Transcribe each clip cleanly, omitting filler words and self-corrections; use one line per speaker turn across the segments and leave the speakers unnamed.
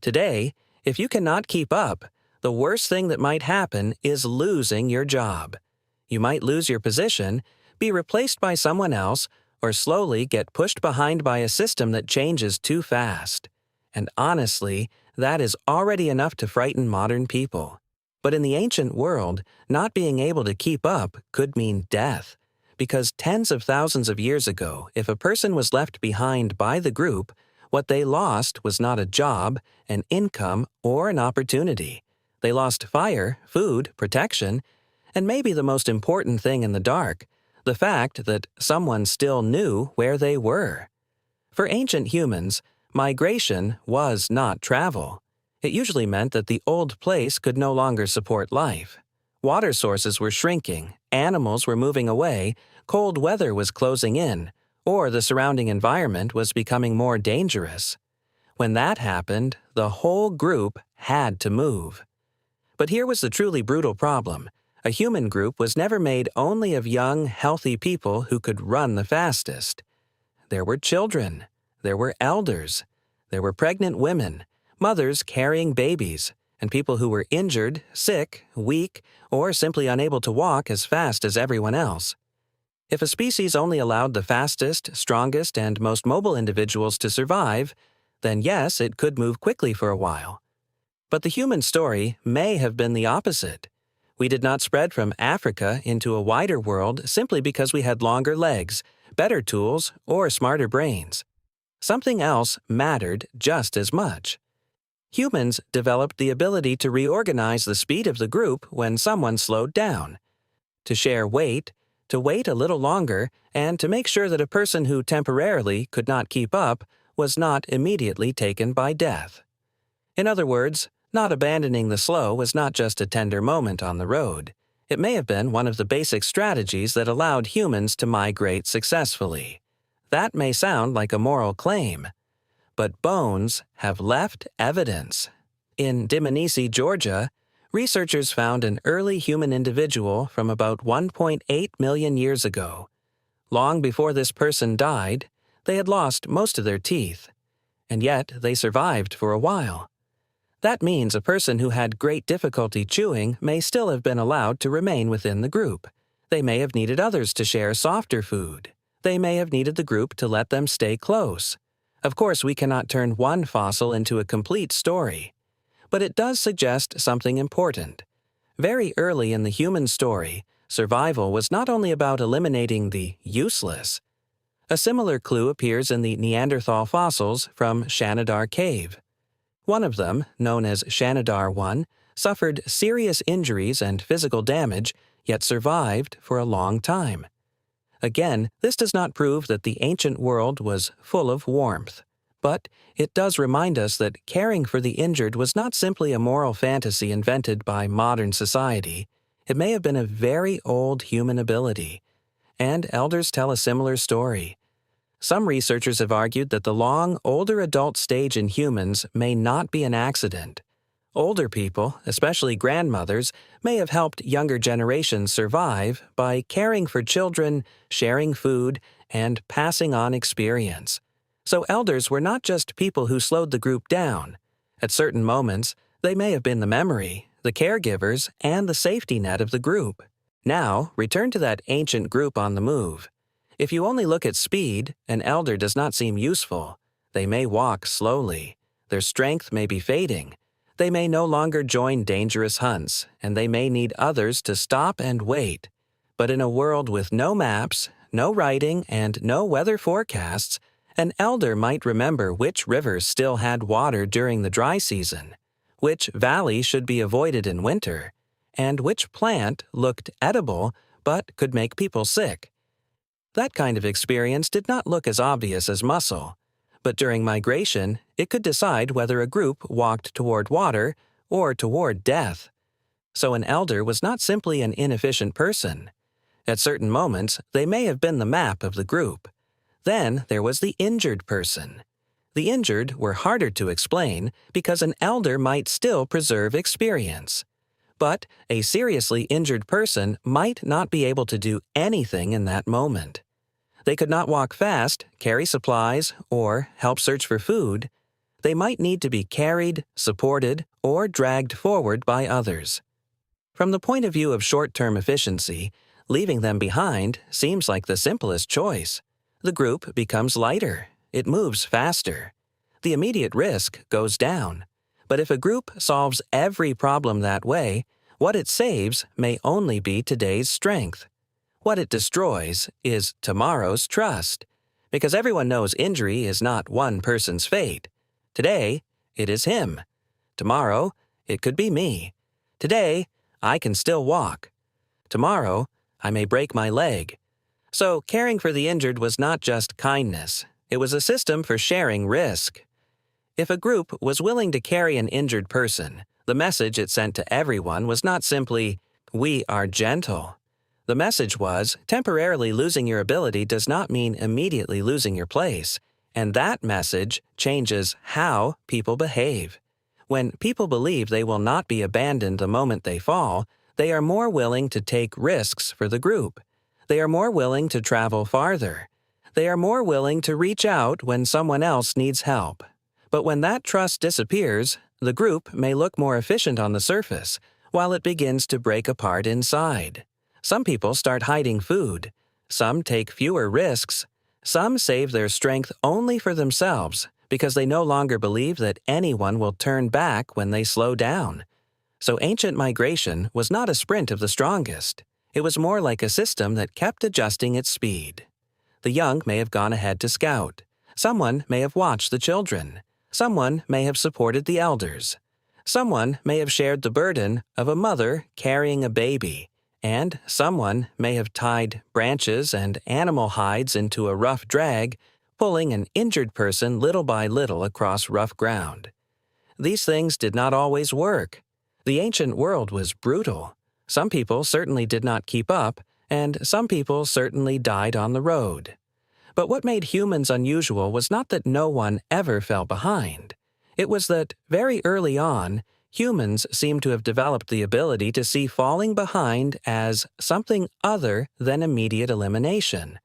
Today, if you cannot keep up, the worst thing that might happen is losing your job. You might lose your position, be replaced by someone else, or slowly get pushed behind by a system that changes too fast. And honestly, that is already enough to frighten modern people. But in the ancient world, not being able to keep up could mean death, because tens of thousands of years ago, if a person was left behind by the group, what they lost was not a job, an income, or an opportunity. They lost fire, food, protection, and maybe the most important thing in the dark, the fact that someone still knew where they were. For ancient humans, migration was not travel. It usually meant that the old place could no longer support life. Water sources were shrinking, animals were moving away, cold weather was closing in, or the surrounding environment was becoming more dangerous. When that happened, the whole group had to move. But here was the truly brutal problem. A human group was never made only of young, healthy people who could run the fastest. There were children. There were elders. There were pregnant women, mothers carrying babies, and people who were injured, sick, weak, or simply unable to walk as fast as everyone else. If a species only allowed the fastest, strongest, and most mobile individuals to survive, then yes, it could move quickly for a while. But the human story may have been the opposite. We did not spread from Africa into a wider world simply because we had longer legs, better tools, or smarter brains. Something else mattered just as much. Humans developed the ability to reorganize the speed of the group when someone slowed down, to share weight, to wait a little longer, and to make sure that a person who temporarily could not keep up was not immediately taken by death. In other words, not abandoning the slow was not just a tender moment on the road. It may have been one of the basic strategies that allowed humans to migrate successfully. That may sound like a moral claim, but bones have left evidence. In Dmanisi, Georgia, researchers found an early human individual from about 1.8 million years ago. Long before this person died, they had lost most of their teeth, and yet they survived for a while. That means a person who had great difficulty chewing may still have been allowed to remain within the group. They may have needed others to share softer food. They may have needed the group to let them stay close. Of course, we cannot turn one fossil into a complete story. But it does suggest something important. Very early in the human story, survival was not only about eliminating the useless. A similar clue appears in the Neanderthal fossils from Shanidar cave. One of them, known as Shanidar I, suffered serious injuries and physical damage, yet survived for a long time. Again, this does not prove that the ancient world was full of warmth. But it does remind us that caring for the injured was not simply a moral fantasy invented by modern society. It may have been a very old human ability. And elders tell a similar story. Some researchers have argued that the long, older adult stage in humans may not be an accident. Older people, especially grandmothers, may have helped younger generations survive by caring for children, sharing food, and passing on experience. So elders were not just people who slowed the group down. At certain moments, they may have been the memory, the caregivers, and the safety net of the group. Now, return to that ancient group on the move. If you only look at speed, an elder does not seem useful. They may walk slowly. Their strength may be fading. They may no longer join dangerous hunts, and they may need others to stop and wait. But in a world with no maps, no writing, and no weather forecasts, an elder might remember which rivers still had water during the dry season, which valley should be avoided in winter, and which plant looked edible but could make people sick. That kind of experience did not look as obvious as muscle, but during migration, it could decide whether a group walked toward water or toward death. So an elder was not simply an inefficient person. At certain moments, they may have been the map of the group. Then there was the injured person. The injured were harder to explain because an elder might still preserve experience. But a seriously injured person might not be able to do anything in that moment. They could not walk fast, carry supplies, or help search for food. they might need to be carried, supported, or dragged forward by others. From the point of view of short-term efficiency, leaving them behind seems like the simplest choice. The group becomes lighter. It moves faster. The immediate risk goes down. But if a group solves every problem that way, what it saves may only be today's strength. What it destroys is tomorrow's trust. Because everyone knows injury is not one person's fate. Today, it is him. Tomorrow, it could be me. Today, I can still walk. Tomorrow, I may break my leg. So caring for the injured was not just kindness. It was a system for sharing risk. If a group was willing to carry an injured person, the message it sent to everyone was not simply, "We are gentle." The message was, temporarily losing your ability does not mean immediately losing your place, and that message changes how people behave. When people believe they will not be abandoned the moment they fall, they are more willing to take risks for the group. They are more willing to travel farther. They are more willing to reach out when someone else needs help. But when that trust disappears, the group may look more efficient on the surface, while it begins to break apart inside. Some people start hiding food. Some take fewer risks. Some save their strength only for themselves because they no longer believe that anyone will turn back when they slow down. So ancient migration was not a sprint of the strongest. It was more like a system that kept adjusting its speed. The young may have gone ahead to scout. Someone may have watched the children. Someone may have supported the elders. Someone may have shared the burden of a mother carrying a baby. And someone may have tied branches and animal hides into a rough drag, pulling an injured person little by little across rough ground. These things did not always work. The ancient world was brutal. Some people certainly did not keep up, and some people certainly died on the road. But what made humans unusual was not that no one ever fell behind. It was that, very early on, humans seem to have developed the ability to see falling behind as something other than immediate elimination.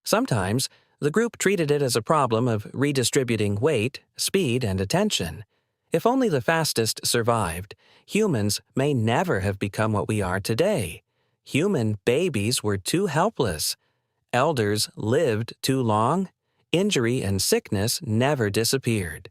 Sometimes, the group treated it as a problem of redistributing weight, speed, and attention. If only the fastest survived, humans may never have become what we are today. Human babies were too helpless. Elders lived too long. Injury and sickness never disappeared.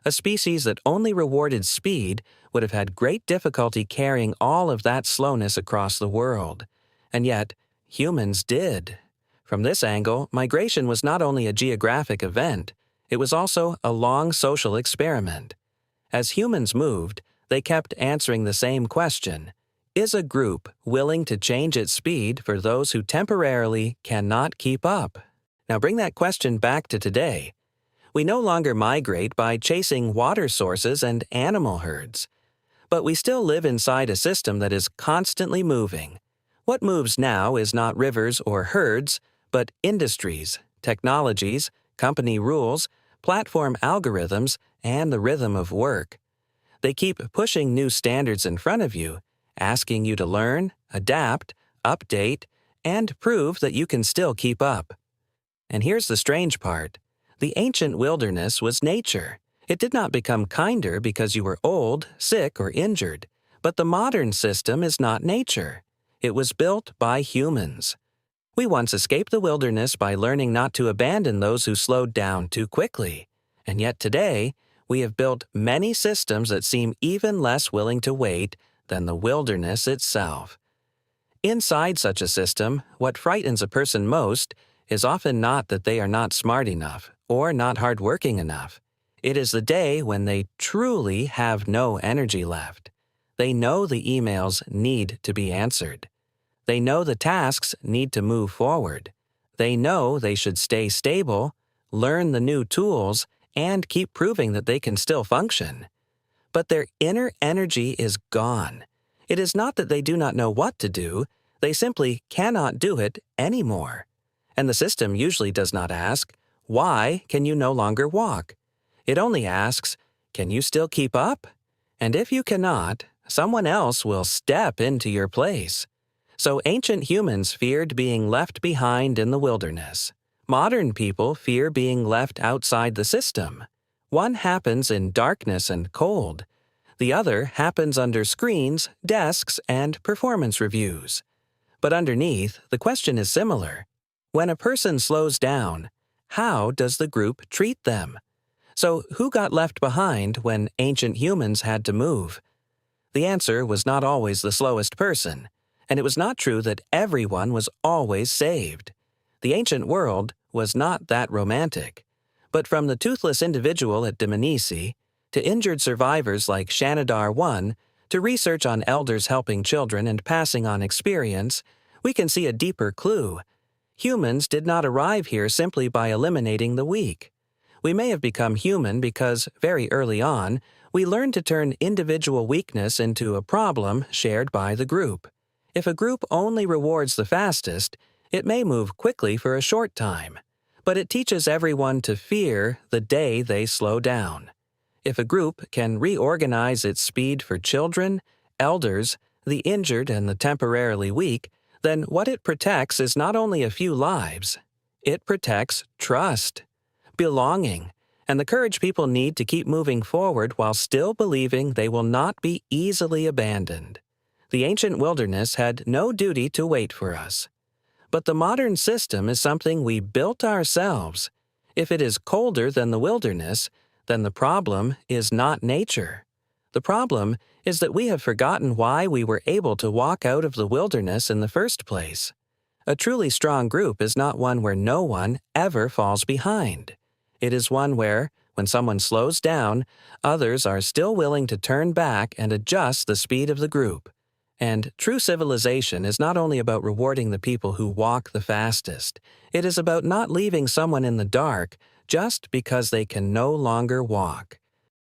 A species that only rewarded speed would have had great difficulty carrying all of that slowness across the world. And yet, humans did. From this angle, migration was not only a geographic event, it was also a long social experiment. As humans moved, they kept answering the same question: is a group willing to change its speed for those who temporarily cannot keep up? Now bring that question back to today. We no longer migrate by chasing water sources and animal herds. But we still live inside a system that is constantly moving. What moves now is not rivers or herds, but industries, technologies, company rules, platform algorithms, and the rhythm of work. They keep pushing new standards in front of you, asking you to learn, adapt, update, and prove that you can still keep up. And here's the strange part. The ancient wilderness was nature. It did not become kinder because you were old, sick, or injured. But the modern system is not nature. It was built by humans. We once escaped the wilderness by learning not to abandon those who slowed down too quickly. And yet today, we have built many systems that seem even less willing to wait than the wilderness itself. Inside such a system, what frightens a person most is often not that they are not smart enough or not hardworking enough. It is the day when they truly have no energy left. They know the emails need to be answered. They know the tasks need to move forward. They know they should stay stable, learn the new tools, and keep proving that they can still function. But their inner energy is gone. It is not that they do not know what to do, they simply cannot do it anymore. And the system usually does not ask, why can you no longer walk? It only asks, can you still keep up? And if you cannot, someone else will step into your place. So ancient humans feared being left behind in the wilderness. Modern people fear being left outside the system. One happens in darkness and cold. The other happens under screens, desks, and performance reviews. But underneath, the question is similar. When a person slows down, how does the group treat them? So who got left behind when ancient humans had to move? The answer was not always the slowest person, and it was not true that everyone was always saved. The ancient world was not that romantic. But from the toothless individual at Dmanisi, to injured survivors like Shanidar 1, to research on elders helping children and passing on experience, we can see a deeper clue. Humans did not arrive here simply by eliminating the weak. We may have become human because, very early on, we learned to turn individual weakness into a problem shared by the group. If a group only rewards the fastest, it may move quickly for a short time, but it teaches everyone to fear the day they slow down. If a group can reorganize its speed for children, elders, the injured, and the temporarily weak, then what it protects is not only a few lives. It protects trust, belonging, and the courage people need to keep moving forward while still believing they will not be easily abandoned. The ancient wilderness had no duty to wait for us. But the modern system is something we built ourselves. If it is colder than the wilderness, then the problem is not nature. The problem is that we have forgotten why we were able to walk out of the wilderness in the first place. A truly strong group is not one where no one ever falls behind. It is one where, when someone slows down, others are still willing to turn back and adjust the speed of the group. And true civilization is not only about rewarding the people who walk the fastest. It is about not leaving someone in the dark just because they can no longer walk.